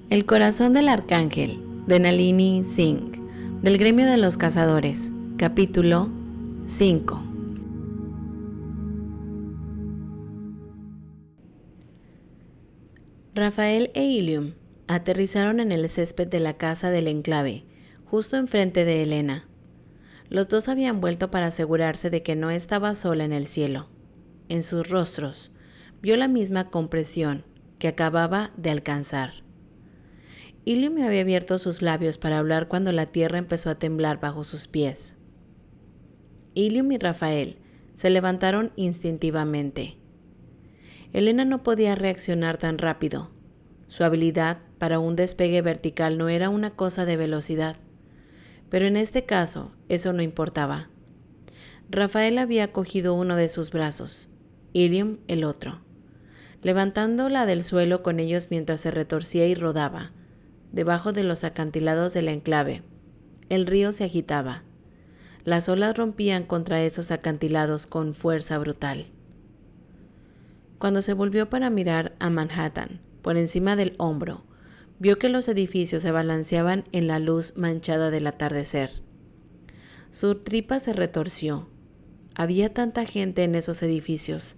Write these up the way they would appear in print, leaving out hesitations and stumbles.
El corazón del arcángel, de Nalini Singh, del gremio de los cazadores, capítulo 5. Rafael e Ilium aterrizaron en el césped de la casa del enclave, justo enfrente de Elena. Los dos habían vuelto para asegurarse de que no estaba sola en el cielo. En sus rostros vio la misma compresión que acababa de alcanzar. Ilium había abierto sus labios para hablar cuando la tierra empezó a temblar bajo sus pies. Ilium y Rafael se levantaron instintivamente. Elena no podía reaccionar tan rápido. Su habilidad para un despegue vertical no era una cosa de velocidad, pero en este caso eso no importaba. Rafael había cogido uno de sus brazos, Ilium el otro, levantándola del suelo con ellos mientras se retorcía y rodaba. Debajo de los acantilados del enclave, el río se agitaba. Las olas rompían contra esos acantilados con fuerza brutal. Cuando se volvió para mirar a Manhattan, por encima del hombro, vio que los edificios se balanceaban en la luz manchada del atardecer. Su tripa se retorció. Había tanta gente en esos edificios,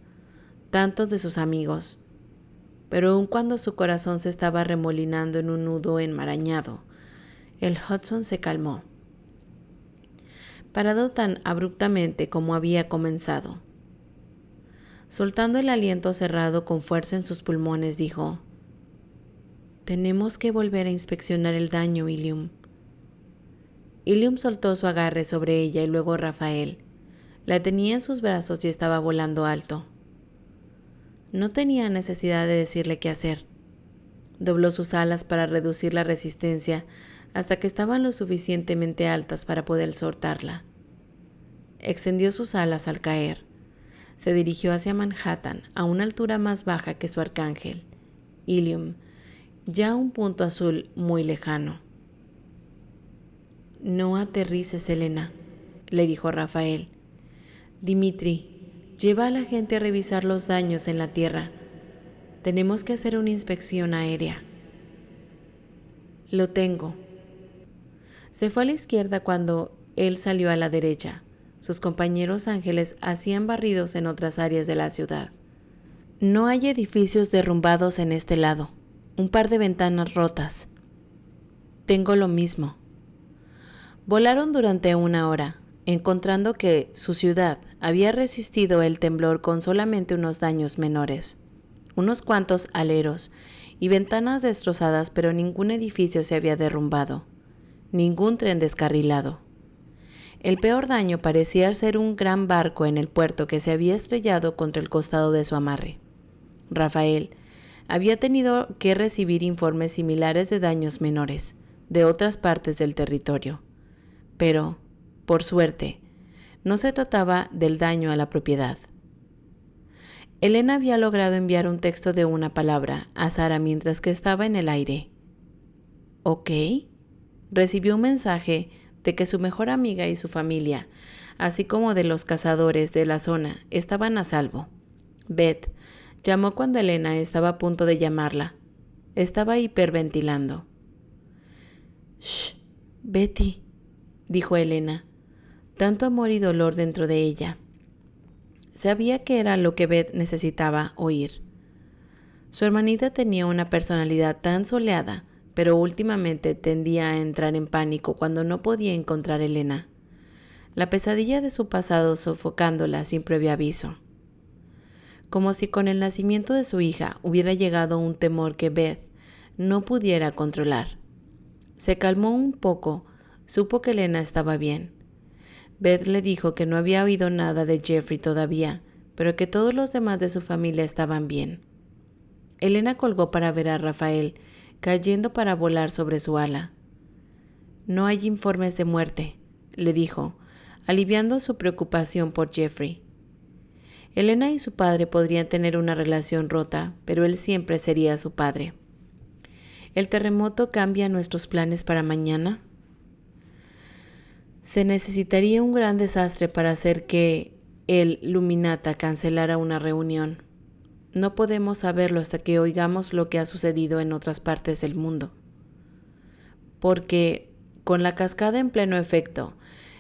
tantos de sus amigos. Pero aun cuando su corazón se estaba remolinando en un nudo enmarañado, el Hudson se calmó, parado tan abruptamente como había comenzado. Soltando el aliento cerrado con fuerza en sus pulmones, dijo: «Tenemos que volver a inspeccionar el daño, Ilium». Ilium soltó su agarre sobre ella y luego Rafael. La tenía en sus brazos y estaba volando alto. No tenía necesidad de decirle qué hacer. Dobló sus alas para reducir la resistencia hasta que estaban lo suficientemente altas para poder soltarla. Extendió sus alas al caer. Se dirigió hacia Manhattan a una altura más baja que su arcángel, Ilium, ya un punto azul muy lejano. «No aterrices, Elena», le dijo Rafael. «Dimitri, lleva a la gente a revisar los daños en la tierra. Tenemos que hacer una inspección aérea». «Lo tengo». Se fue a la izquierda cuando él salió a la derecha. Sus compañeros ángeles hacían barridos en otras áreas de la ciudad. «No hay edificios derrumbados en este lado. Un par de ventanas rotas». «Tengo lo mismo». Volaron durante 1 hora, encontrando que su ciudad había resistido el temblor con solamente unos daños menores. Unos cuantos aleros y ventanas destrozadas, pero ningún edificio se había derrumbado. Ningún tren descarrilado. El peor daño parecía ser un gran barco en el puerto que se había estrellado contra el costado de su amarre. Rafael había tenido que recibir informes similares de daños menores de otras partes del territorio. Pero, por suerte, no se trataba del daño a la propiedad. Elena había logrado enviar un texto de una palabra a Sara mientras que estaba en el aire. «¿Ok?» Recibió un mensaje de que su mejor amiga y su familia, así como de los cazadores de la zona, estaban a salvo. Beth llamó cuando Elena estaba a punto de llamarla. Estaba hiperventilando. «Shh, Betty», dijo Elena, tanto amor y dolor dentro de ella. Sabía que era lo que Beth necesitaba oír. Su hermanita tenía una personalidad tan soleada, pero últimamente tendía a entrar en pánico cuando no podía encontrar a Elena. La pesadilla de su pasado sofocándola sin previo aviso. Como si con el nacimiento de su hija hubiera llegado un temor que Beth no pudiera controlar. Se calmó un poco. Supo que Elena estaba bien. Beth le dijo que no había oído nada de Jeffrey todavía, pero que todos los demás de su familia estaban bien. Elena colgó para ver a Rafael, cayendo para volar sobre su ala. «No hay informes de muerte», le dijo, aliviando su preocupación por Jeffrey. Elena y su padre podrían tener una relación rota, pero él siempre sería su padre. «¿El terremoto cambia nuestros planes para mañana?» Se necesitaría un gran desastre para hacer que el Luminata cancelara una reunión. No podemos saberlo hasta que oigamos lo que ha sucedido en otras partes del mundo. porque, con la cascada en pleno efecto,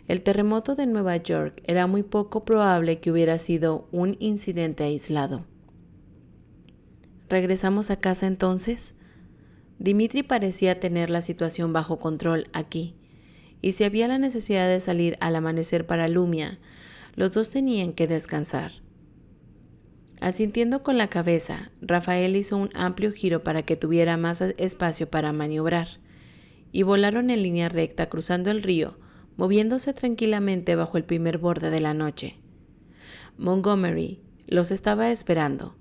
el terremoto de Nueva York era muy poco probable que hubiera sido un incidente aislado. ¿Regresamos a casa entonces? Dimitri parecía tener la situación bajo control aquí, y si había la necesidad de salir al amanecer para Lumia, los dos tenían que descansar. Asintiendo con la cabeza, Rafael hizo un amplio giro para que tuviera más espacio para maniobrar, y volaron en línea recta cruzando el río, moviéndose tranquilamente bajo el primer borde de la noche. Montgomery los estaba esperando.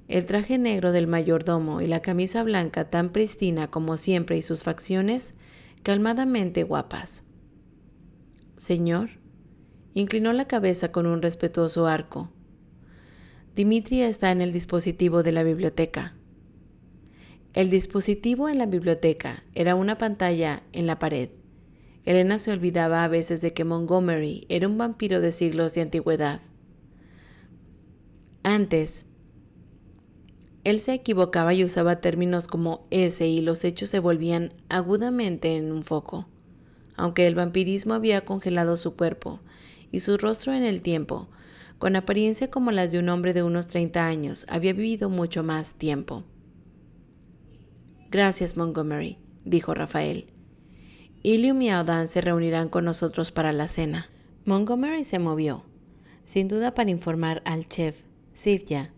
El traje negro del mayordomo y la camisa blanca tan pristina como siempre y sus facciones calmadamente guapas. «Señor», inclinó la cabeza con un respetuoso arco. «Dimitri está en el dispositivo de la biblioteca». El dispositivo en la biblioteca era una pantalla en la pared. Elena se olvidaba a veces de que Montgomery era un vampiro de siglos de antigüedad. Antes, él se equivocaba y usaba términos como ese y los hechos se volvían agudamente en un foco. Aunque el vampirismo había congelado su cuerpo y su rostro en el tiempo, con apariencia como las de un hombre de unos 30 años, había vivido mucho más tiempo. «Gracias, Montgomery», dijo Rafael. «Ilium y Aodan se reunirán con nosotros para la cena». Montgomery se movió, sin duda para informar al chef, Sivya,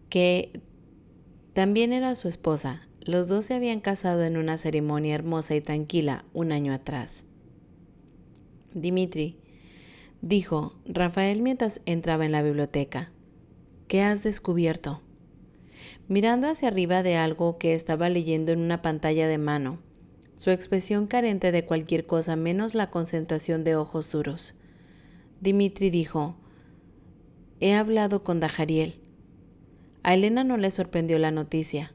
que también era su esposa. Los dos se habían casado en una ceremonia hermosa y tranquila un año atrás. «Dimitri», dijo Rafael mientras entraba en la biblioteca, «¿qué has descubierto?» Mirando hacia arriba de algo que estaba leyendo en una pantalla de mano, su expresión carente de cualquier cosa menos la concentración de ojos duros, Dimitri dijo: «He hablado con Dajariel». A Elena no le sorprendió la noticia.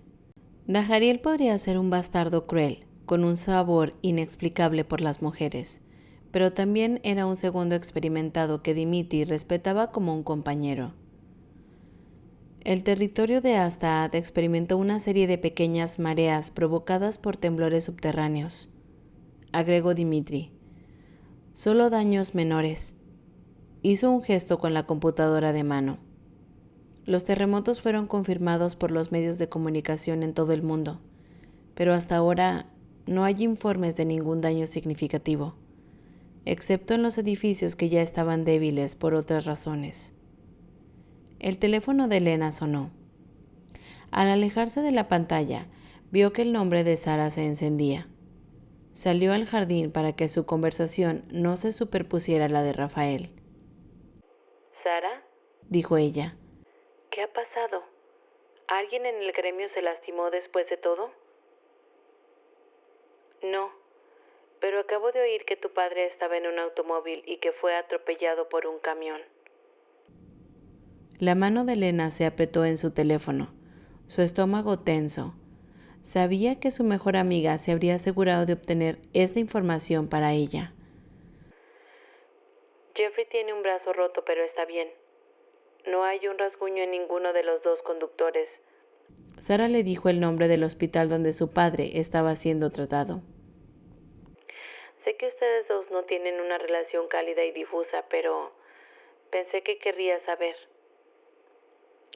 Dajariel podría ser un bastardo cruel, con un sabor inexplicable por las mujeres, pero también era un segundo experimentado que Dimitri respetaba como un compañero. El territorio de Astad experimentó una serie de pequeñas mareas provocadas por temblores subterráneos, agregó Dimitri. «Solo daños menores». Hizo un gesto con la computadora de mano. Los terremotos fueron confirmados por los medios de comunicación en todo el mundo, pero hasta ahora no hay informes de ningún daño significativo, excepto en los edificios que ya estaban débiles por otras razones. El teléfono de Elena sonó. Al alejarse de la pantalla, vio que el nombre de Sara se encendía. Salió al jardín para que su conversación no se superpusiera a la de Rafael. «¿Sara?», dijo ella. «¿Qué ha pasado? ¿Alguien en el gremio se lastimó después de todo?» «No, pero acabo de oír que tu padre estaba en un automóvil y que fue atropellado por un camión». La mano de Elena se apretó en su teléfono, su estómago tenso. Sabía que su mejor amiga se habría asegurado de obtener esta información para ella. «Jeffrey tiene un brazo roto, pero está bien. No hay un rasguño en ninguno de los dos conductores». Sara le dijo el nombre del hospital donde su padre estaba siendo tratado. «Sé que ustedes dos no tienen una relación cálida y difusa, pero pensé que querrías saber».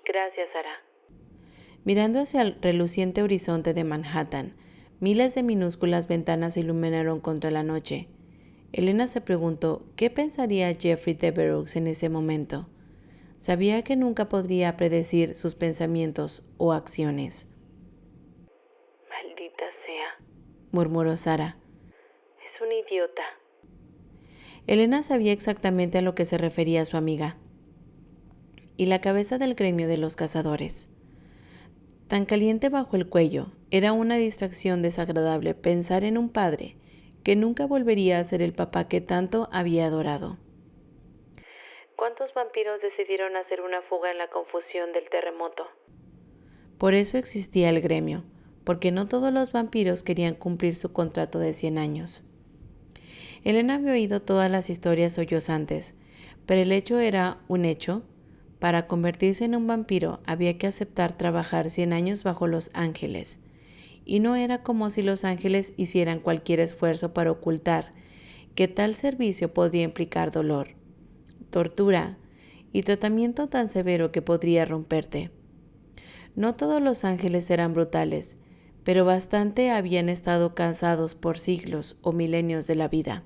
«Gracias, Sara». Mirando hacia el reluciente horizonte de Manhattan, miles de minúsculas ventanas se iluminaron contra la noche. Elena se preguntó qué pensaría Jeffrey Devereux en ese momento. Sabía que nunca podría predecir sus pensamientos o acciones. «Maldita sea», murmuró Sara. «Es un idiota». Elena sabía exactamente a lo que se refería su amiga. Y la cabeza del gremio de los cazadores. Tan caliente bajo el cuello, era una distracción desagradable pensar en un padre que nunca volvería a ser el papá que tanto había adorado. ¿Cuántos vampiros decidieron hacer una fuga en la confusión del terremoto? Por eso existía el gremio, porque no todos los vampiros querían cumplir su contrato de 100 años. Elena había oído todas las historias sollozantes, pero el hecho era un hecho. Para convertirse en un vampiro había que aceptar trabajar 100 años bajo los ángeles, y no era como si los ángeles hicieran cualquier esfuerzo para ocultar que tal servicio podría implicar dolor, tortura y tratamiento tan severo que podría romperte. No todos los ángeles eran brutales, pero bastante habían estado cansados por siglos o milenios de la vida,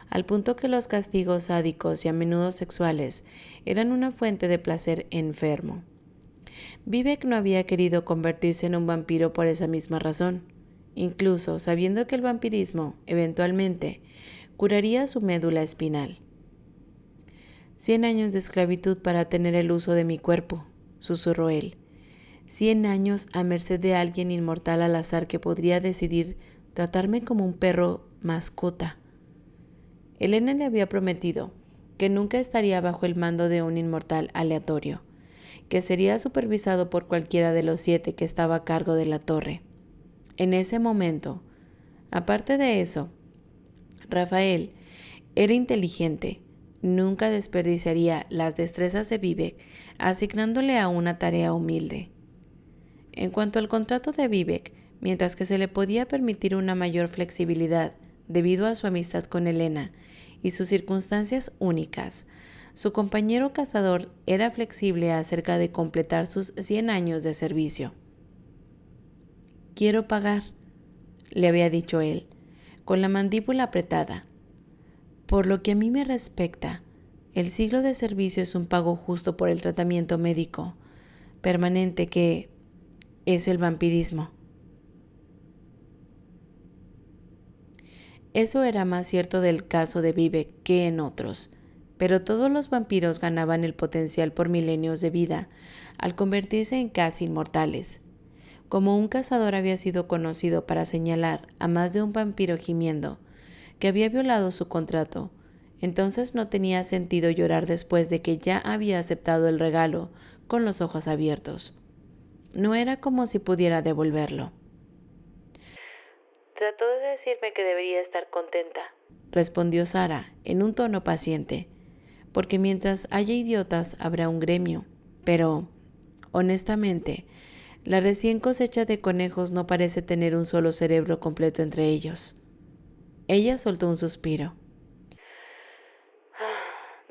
al punto que los castigos sádicos y a menudo sexuales eran una fuente de placer enfermo. Vivek no había querido convertirse en un vampiro por esa misma razón, incluso sabiendo que el vampirismo, eventualmente, curaría su médula espinal. 100 años de esclavitud para tener el uso de mi cuerpo, susurró él. 100 años a merced de alguien inmortal al azar que podría decidir tratarme como un perro mascota. Elena le había prometido que nunca estaría bajo el mando de un inmortal aleatorio, que sería supervisado por cualquiera de los 7 que estaba a cargo de la torre. En ese momento, aparte de eso, Rafael era inteligente, nunca desperdiciaría las destrezas de Vivek asignándole a una tarea humilde. En cuanto al contrato de Vivek, mientras que se le podía permitir una mayor flexibilidad debido a su amistad con Elena y sus circunstancias únicas, su compañero cazador era flexible acerca de completar sus 100 años de servicio. «Quiero pagar», le había dicho él, con la mandíbula apretada. «Por lo que a mí me respecta, el siglo de servicio es un pago justo por el tratamiento médico permanente que es el vampirismo». Eso era más cierto del caso de Vivek que en otros, pero todos los vampiros ganaban el potencial por milenios de vida al convertirse en casi inmortales. Como un cazador había sido conocido para señalar a más de un vampiro gimiendo que había violado su contrato, entonces no tenía sentido llorar después de que ya había aceptado el regalo con los ojos abiertos. No era como si pudiera devolverlo. «Trató de decirme que debería estar contenta», respondió Sara en un tono paciente, «porque mientras haya idiotas habrá un gremio, pero, honestamente, la recién cosecha de conejos no parece tener un solo cerebro completo entre ellos». Ella soltó un suspiro.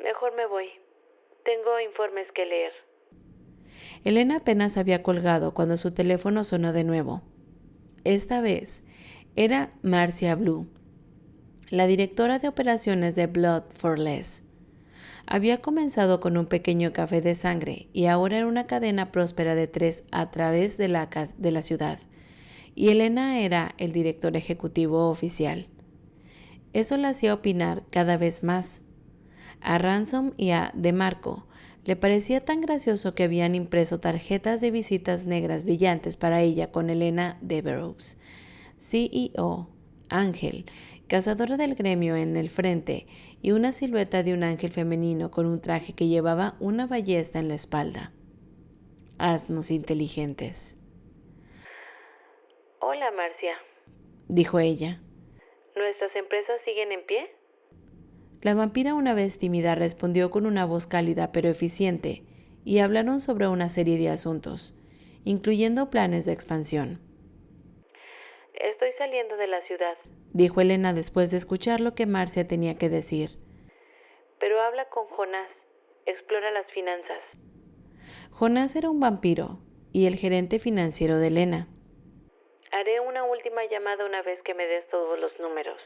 «Mejor me voy. Tengo informes que leer». Elena apenas había colgado cuando su teléfono sonó de nuevo. Esta vez era Marcia Blue, la directora de operaciones de Blood for Less. Había comenzado con un pequeño café de sangre y ahora era una cadena próspera de 3 a través de la ciudad, y Elena era el director ejecutivo oficial. Eso la hacía opinar cada vez más. A Ransom y a DeMarco le parecía tan gracioso que habían impreso tarjetas de visitas negras brillantes para ella con Elena Devereux, CEO, ángel, cazadora del gremio en el frente y una silueta de un ángel femenino con un traje que llevaba una ballesta en la espalda. Asnos inteligentes. «Hola, Marcia», dijo ella. «¿Nuestras empresas siguen en pie?» La vampira, una vez tímida, respondió con una voz cálida pero eficiente, y hablaron sobre una serie de asuntos, incluyendo planes de expansión. «Estoy saliendo de la ciudad», dijo Elena después de escuchar lo que Marcia tenía que decir. «Pero habla con Jonás, explora las finanzas». Jonás era un vampiro y el gerente financiero de Elena. «Haré una última llamada una vez que me des todos los números».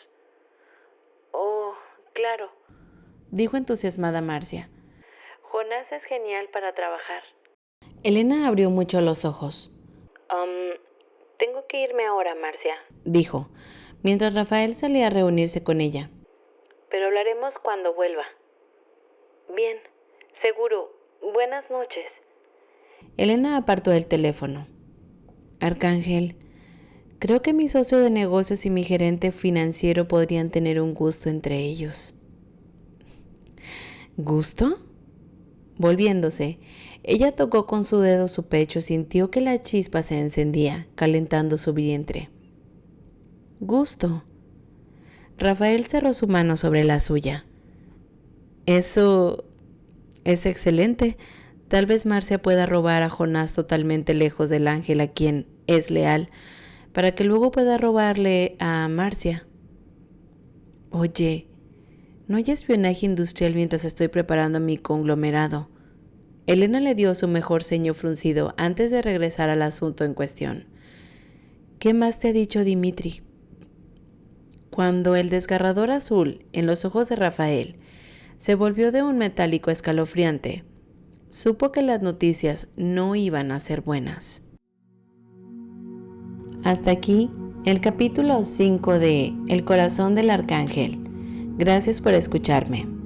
«Oh, claro», dijo entusiasmada Marcia. «Jonás es genial para trabajar». Elena abrió mucho los ojos. Tengo que irme ahora, Marcia», dijo, mientras Rafael salía a reunirse con ella. «Pero hablaremos cuando vuelva». «Bien, seguro. Buenas noches». Elena apartó el teléfono. «Arcángel, creo que mi socio de negocios y mi gerente financiero podrían tener un gusto entre ellos». «¿Gusto?» Volviéndose, ella tocó con su dedo su pecho y sintió que la chispa se encendía, calentando su vientre. «Gusto». Rafael cerró su mano sobre la suya. «Eso es excelente. Tal vez Marcia pueda robar a Jonás totalmente lejos del ángel a quien es leal, para que luego pueda robarle a Marcia. Oye, no hay espionaje industrial mientras estoy preparando mi conglomerado. Elena le dio su mejor ceño fruncido antes de regresar al asunto en cuestión. ¿Qué más te ha dicho Dimitri? Cuando el desgarrador azul en los ojos de Rafael se volvió de un metálico escalofriante, supo que las noticias no iban a ser buenas. Hasta aquí el capítulo 5 de El corazón del arcángel. Gracias por escucharme.